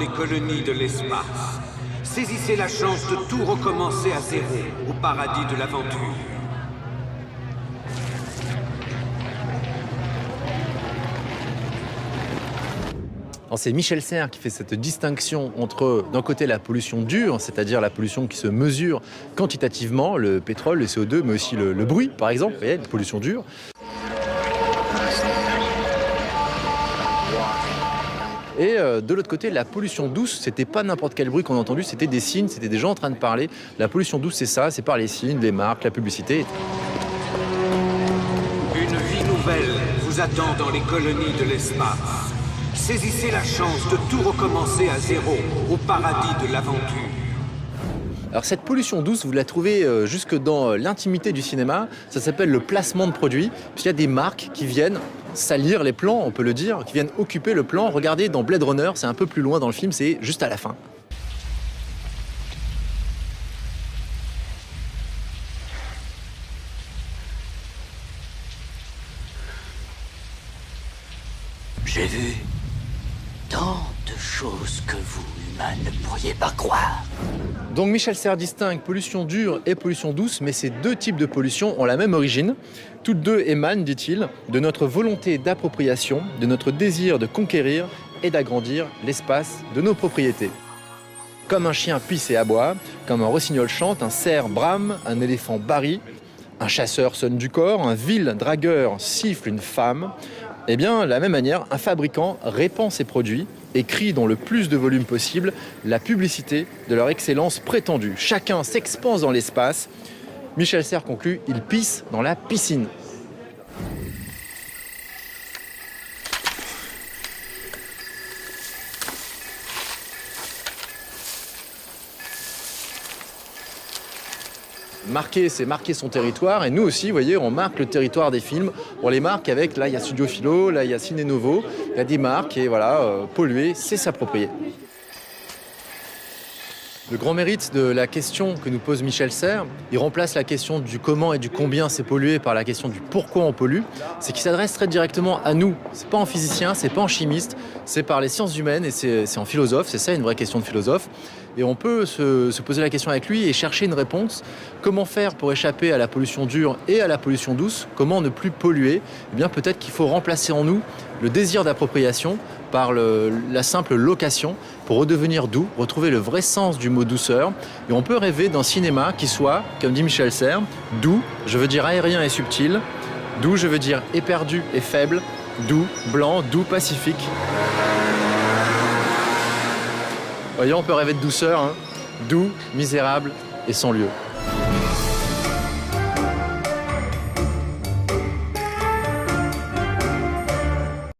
les colonies de l'espace. Saisissez la chance de tout recommencer à zéro, au paradis de l'aventure. C'est Michel Serres qui fait cette distinction entre, d'un côté, la pollution dure, c'est-à-dire la pollution qui se mesure quantitativement, le pétrole, le CO2, mais aussi le bruit, par exemple, vous voyez, la pollution dure. Et de l'autre côté, la pollution douce, c'était pas n'importe quel bruit qu'on a entendu, c'était des signes, c'était des gens en train de parler. La pollution douce, c'est ça, c'est par les signes, les marques, la publicité. Une vie nouvelle vous attend dans les colonies de l'espace. Saisissez la chance de tout recommencer à zéro, au paradis de l'aventure. Alors cette pollution douce, vous la trouvez jusque dans l'intimité du cinéma. Ça s'appelle le placement de produits, puisqu'il y a des marques qui viennent salir les plans, on peut le dire, qui viennent occuper le plan. Regardez, dans Blade Runner, c'est un peu plus loin dans le film, c'est juste à la fin. J'ai vu tant de choses que vous, humains, ne pourriez pas croire. Donc Michel Serres distingue pollution dure et pollution douce, mais ces deux types de pollution ont la même origine. Toutes deux émanent, dit-il, de notre volonté d'appropriation, de notre désir de conquérir et d'agrandir l'espace de nos propriétés. Comme un chien pisse et aboie, comme un rossignol chante, un cerf brame, un éléphant barille, un chasseur sonne du corps, un vil dragueur siffle une femme. Eh bien, de la même manière, un fabricant répand ses produits et crie dans le plus de volume possible la publicité de leur excellence prétendue. Chacun s'expanse dans l'espace. Michel Serres conclut, il pisse dans la piscine. Marquer, c'est marquer son territoire. Et nous aussi, vous voyez, on marque le territoire des films. On les marque avec, là, il y a Studio Philo, là, il y a Ciné Novo. Il y a des marques et voilà, polluer, c'est s'approprier. Le grand mérite de la question que nous pose Michel Serres, il remplace la question du comment et du combien c'est pollué par la question du pourquoi on pollue, c'est qu'il s'adresse très directement à nous. C'est pas en physicien, c'est pas en chimiste, c'est par les sciences humaines et c'est en philosophe, c'est ça une vraie question de philosophe. Et on peut se poser la question avec lui et chercher une réponse. Comment faire pour échapper à la pollution dure et à la pollution douce? Comment ne plus polluer? Eh bien, peut-être qu'il faut remplacer en nous le désir d'appropriation par la simple location pour redevenir doux, retrouver le vrai sens du mot douceur. Et on peut rêver d'un cinéma qui soit, comme dit Michel Serres, doux, je veux dire aérien et subtil, doux, je veux dire éperdu et faible, doux, blanc, doux, pacifique. Voyons, on peut rêver de douceur, hein. Doux, misérable et sans lieu.